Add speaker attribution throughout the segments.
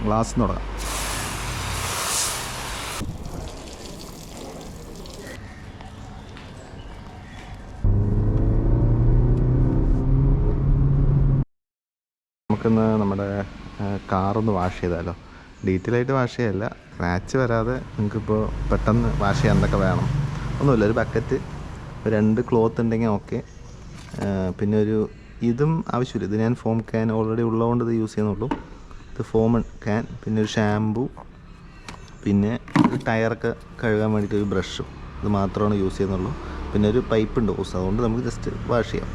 Speaker 1: Glass തുടങ്ങാം. നമുക്കിന്ന് നമ്മുടെ കാറൊന്ന് വാഷ് ചെയ്താലോ. ഡീറ്റെയിൽ ആയിട്ട് വാഷ് ചെയ്യല്ല, സ്ക്രാച്ച് വരാതെ നിങ്ങൾക്കിപ്പോൾ പെട്ടെന്ന് വാഷ് ചെയ്യാൻ എന്തൊക്കെ വേണം. ഒന്നുമില്ല, ഒരു ബക്കറ്റ്, 2 ക്ലോത്ത് ഉണ്ടെങ്കിൽ ഓക്കെ. പിന്നെ ഇതും ആവശ്യമില്ല, ഇത് ഞാൻ ഫോം ക്യാൻ ഓൾറെഡി ഉള്ളതുകൊണ്ട് ഇത് യൂസ് ചെയ്യുന്നുള്ളൂ. ഇത് ഫോം ക്യാൻ, പിന്നെ ഒരു ഷാമ്പു, പിന്നെ ഒരു ടയറൊക്കെ കഴുകാൻ വേണ്ടിയിട്ട് ഒരു ബ്രഷും, ഇത് മാത്രമാണ് യൂസ് ചെയ്യുന്നുള്ളൂ. പിന്നെ ഒരു പൈപ്പ് ഉണ്ട് ഹോസ്, അതുകൊണ്ട് നമുക്ക് ജസ്റ്റ് വാഷ് ചെയ്യാം.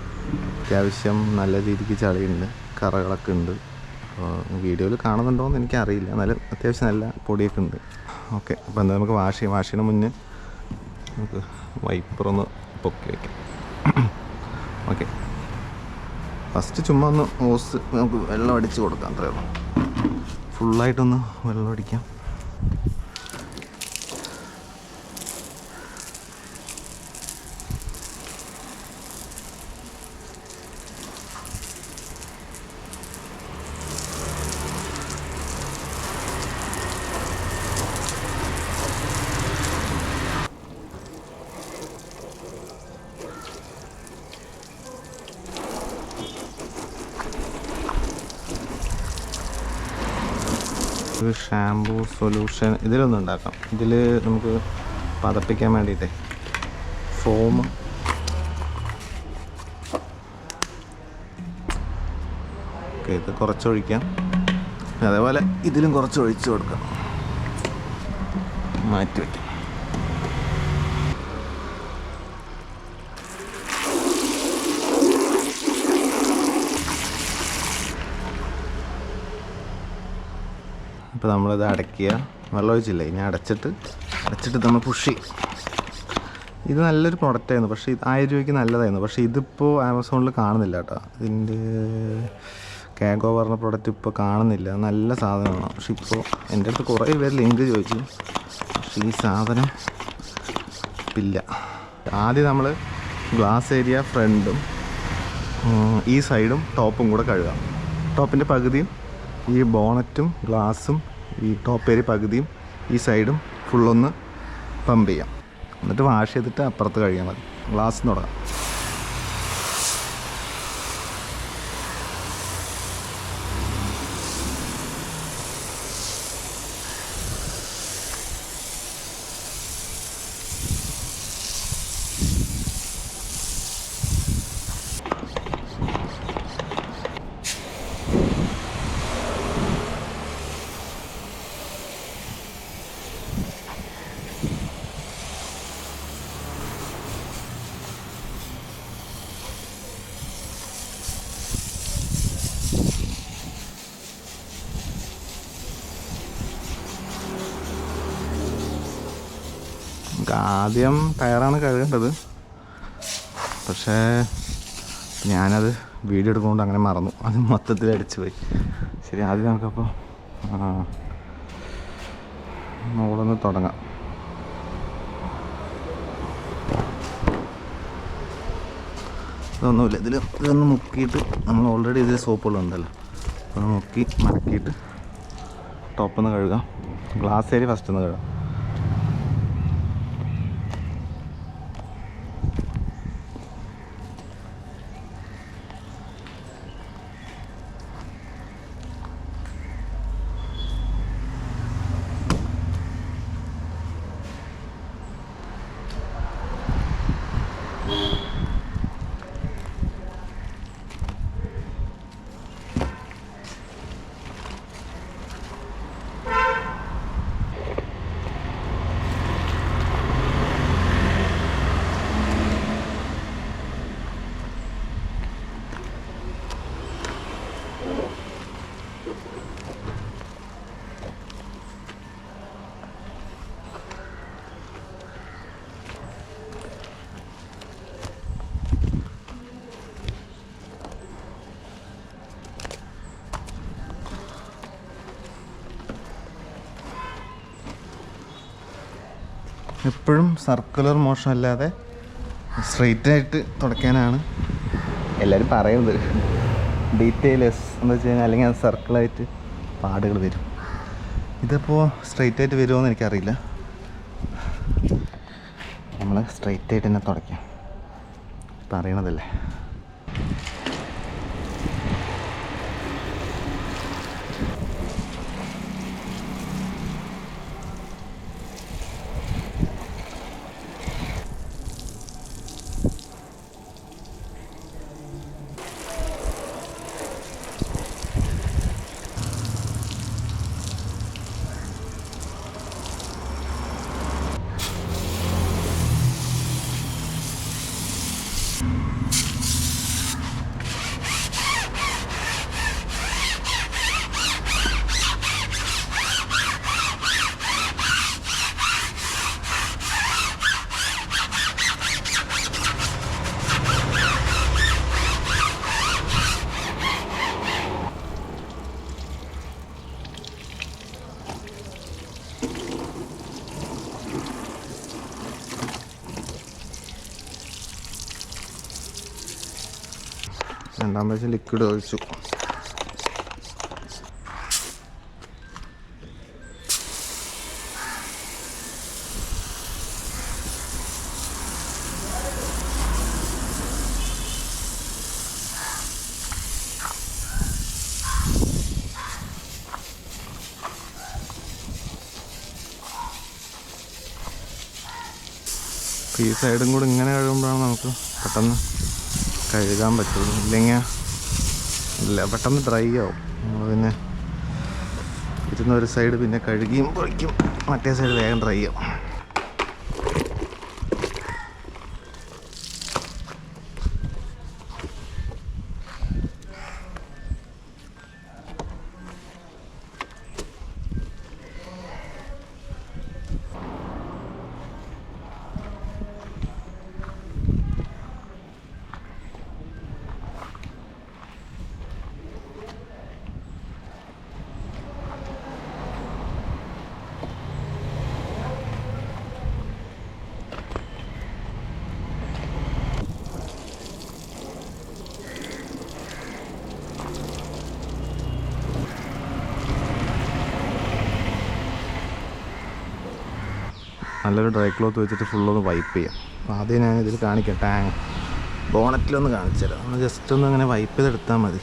Speaker 1: അത്യാവശ്യം നല്ല രീതിക്ക് ചളിയുണ്ട്, കറകളൊക്കെ ഉണ്ട്. അപ്പോൾ വീഡിയോയിൽ കാണുന്നുണ്ടോയെന്ന് എനിക്കറിയില്ല, എന്നാലും അത്യാവശ്യം നല്ല പൊടിയൊക്കെ ഉണ്ട്. ഓക്കെ, അപ്പോൾ എന്താ നമുക്ക് വാഷ് ചെയ്യാം. വാഷ് ചെയ്യുന്ന മുന്നേ നമുക്ക് വൈപ്പറൊന്ന് പൊക്കി വയ്ക്കാം. ഓക്കെ, ഫസ്റ്റ് ചുമ്മാ ഒന്ന് ഹോസ് നമുക്ക് വെള്ളം അടിച്ച് കൊടുക്കാം, അത്രയേ ഉള്ളൂ. ഫുള്ളായിട്ടൊന്ന് വെള്ളം അടിക്കാം. ഒരു ഷാമ്പൂ സൊല്യൂഷൻ ഇതിലൊന്നും ഉണ്ടാക്കാം. ഇതിൽ നമുക്ക് പതപ്പിക്കാൻ വേണ്ടിയിട്ടേ ഫോം, ഓക്കെ, ഇത് കുറച്ചൊഴിക്കാം. അതേപോലെ ഇതിലും കുറച്ച് ഒഴിച്ച് കൊടുക്കാം, മാറ്റി വയ്ക്കാം. അപ്പോൾ നമ്മളിത് അടയ്ക്കുക, വെള്ളം ഒഴിച്ചില്ലേ, ഇനി അടച്ചിട്ട് നമ്മൾ പുഷ് ചെയ്യും. ഇത് നല്ലൊരു പ്രൊഡക്റ്റായിരുന്നു, പക്ഷേ ഇത് 1000 രൂപയ്ക്ക് നല്ലതായിരുന്നു. പക്ഷേ ഇതിപ്പോൾ ആമസോണിൽ കാണുന്നില്ല കേട്ടോ. ഇതിൻ്റെ കാഗോ പറഞ്ഞ പ്രൊഡക്റ്റ് ഇപ്പോൾ കാണുന്നില്ല. നല്ല സാധനമാണ്, പക്ഷെ ഇപ്പോൾ എൻ്റെ അടുത്ത് കുറേ പേര് ലിങ്ക് ചോദിച്ചു, പക്ഷേ ഈ സാധനം ഇല്ല. ആദ്യം നമ്മൾ ഗ്ലാസ് ഏരിയ ഫ്രണ്ടും ഈ സൈഡും ടോപ്പും കൂടെ കഴുകാം. ടോപ്പിൻ്റെ പകുതിയും ഈ ബോണറ്റും ഗ്ലാസും ഈ ടോപ്പ് ഏരിയ പകുതിയും ഈ സൈഡും ഫുള്ളൊന്ന് പമ്പ് ചെയ്യാം. എന്നിട്ട് വാഷ് ചെയ്തിട്ട് അപ്പുറത്ത് കഴുകിയാൽ മതി. ഗ്ലാസ് തുടങ്ങാം. ആദ്യം ടയറാണ് കഴുകേണ്ടത്, പക്ഷേ ഞാനത് വീഡിയോ എടുക്കുകൊണ്ട് അങ്ങനെ മറന്നു, അത് മൊത്തത്തിൽ അടിച്ചു പോയി. ശരി, ആദ്യം നമുക്കപ്പോൾ മുകളിൽ തുടങ്ങാം. ഇതൊന്നുമില്ല, ഇതൊന്ന് മുക്കിയിട്ട് നമ്മൾ ഓൾറെഡി ഇതിൽ സോപ്പുകളുണ്ടല്ലോ, അപ്പോൾ മുക്കി മടക്കിയിട്ട് ടോപ്പൊന്ന് കഴുകാം. ഗ്ലാസ് ഏരിയ ഫസ്റ്റ് ഒന്ന് കഴുകാം. എപ്പോഴും സർക്കുലർ മോഷൻ അല്ലാതെ സ്ട്രെയിറ്റായിട്ട് തുടയ്ക്കാനാണ് എല്ലാവരും പറയുന്നത്. ഡീറ്റെയിലേഴ്സ് എന്ന് വെച്ച് കഴിഞ്ഞാൽ അല്ലെങ്കിൽ അത് സർക്കിളായിട്ട് പാടുകൾ വരും. ഇതിപ്പോൾ സ്ട്രെയിറ്റ് ആയിട്ട് വരുമോയെന്ന് എനിക്കറിയില്ല. നമ്മൾ സ്ട്രെയിറ്റ് ആയിട്ട് തന്നെ തുടയ്ക്കാം, പറയണതല്ലേ. രണ്ടാം പ്രാവശ്യം ലിക്വിഡ് ഒഴിച്ചു. ഈ സൈഡും കൂടെ ഇങ്ങനെ കഴുകുമ്പോഴാണ് നമുക്ക് പെട്ടെന്ന് കഴുകാൻ പറ്റുള്ളൂ. ഇല്ല പെട്ടെന്ന് ഡ്രൈ ആവും. നമ്മൾ പിന്നെ ഇരുന്നൊരു സൈഡ് പിന്നെ കഴുകിയുമ്പോഴേക്കും മറ്റേ സൈഡ് വേഗം ഡ്രൈ ആവും. നല്ലൊരു ഡ്രൈ ക്ലോത്ത് വെച്ചിട്ട് ഫുള്ളൊന്ന് വൈപ്പ് ചെയ്യാം. അപ്പോൾ ആദ്യം ഞാനിതിൽ കാണിക്കാം, ടാങ്ക് ബോണറ്റിലൊന്ന് കാണിച്ചു തരാം. ഒന്ന് ജസ്റ്റ് ഒന്ന് അങ്ങനെ വൈപ്പ് ചെയ്തെടുത്താൽ മതി.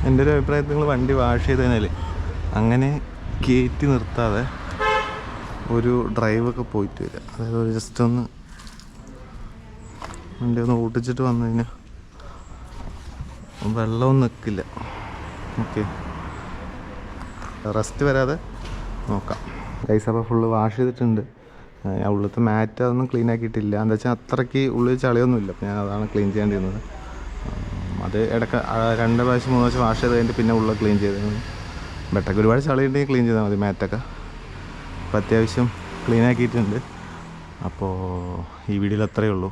Speaker 1: എൻ്റെ ഒരു അഭിപ്രായത്തിൽ നിങ്ങൾ വണ്ടി വാഷ് ചെയ്ത് കഴിഞ്ഞാൽ അങ്ങനെ കയറ്റി നിർത്താതെ ഒരു ഡ്രൈവൊക്കെ പോയിട്ട് വരിക. അതായത് ഒരു ജസ്റ്റ് ഒന്ന് വണ്ടി ഒന്ന് ഓടിച്ചിട്ട് വന്നു കഴിഞ്ഞാൽ വെള്ളമൊന്നും നിൽക്കില്ല. ഓക്കെ, റെസ്റ്റ് വരാതെ നോക്കാം. ഗൈസ് അപ്പോൾ ഫുള്ള് വാഷ് ചെയ്തിട്ടുണ്ട്. ഉള്ളിലത്തെ മാറ്റ് അതൊന്നും ക്ലീൻ ആക്കിയിട്ടില്ല. എന്താ വെച്ചാൽ അത്രയ്ക്ക് ഉള്ളിൽ ചളിയൊന്നുമില്ല. അപ്പോൾ ഞാൻ അതാണ് ക്ലീൻ ചെയ്യേണ്ടിയിരുന്നത്. അത് ഇടയ്ക്ക് 2 പ്രാവശ്യം 3 പ്രാവശ്യം വാഷ് ചെയ്ത് കഴിഞ്ഞിട്ട് പിന്നെ ഉള്ള ക്ലീൻ ചെയ്ത് ബെറ്റൊക്കെ ഒരുപാട് ചളി ഉണ്ടെങ്കിൽ ക്ലീൻ ചെയ്താൽ മതി മാറ്റൊക്കെ. അപ്പോൾ അത്യാവശ്യം ക്ലീൻ ആക്കിയിട്ടുണ്ട്. അപ്പോൾ ഈ വീഡിയോയിൽ അത്രയേ ഉള്ളൂ.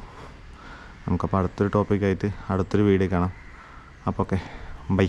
Speaker 1: നമുക്കപ്പോൾ അടുത്തൊരു ടോപ്പിക്കായിട്ട് അടുത്തൊരു വീഡിയോ കാണാം. അപ്പോൾ ഓക്കെ, ബൈ.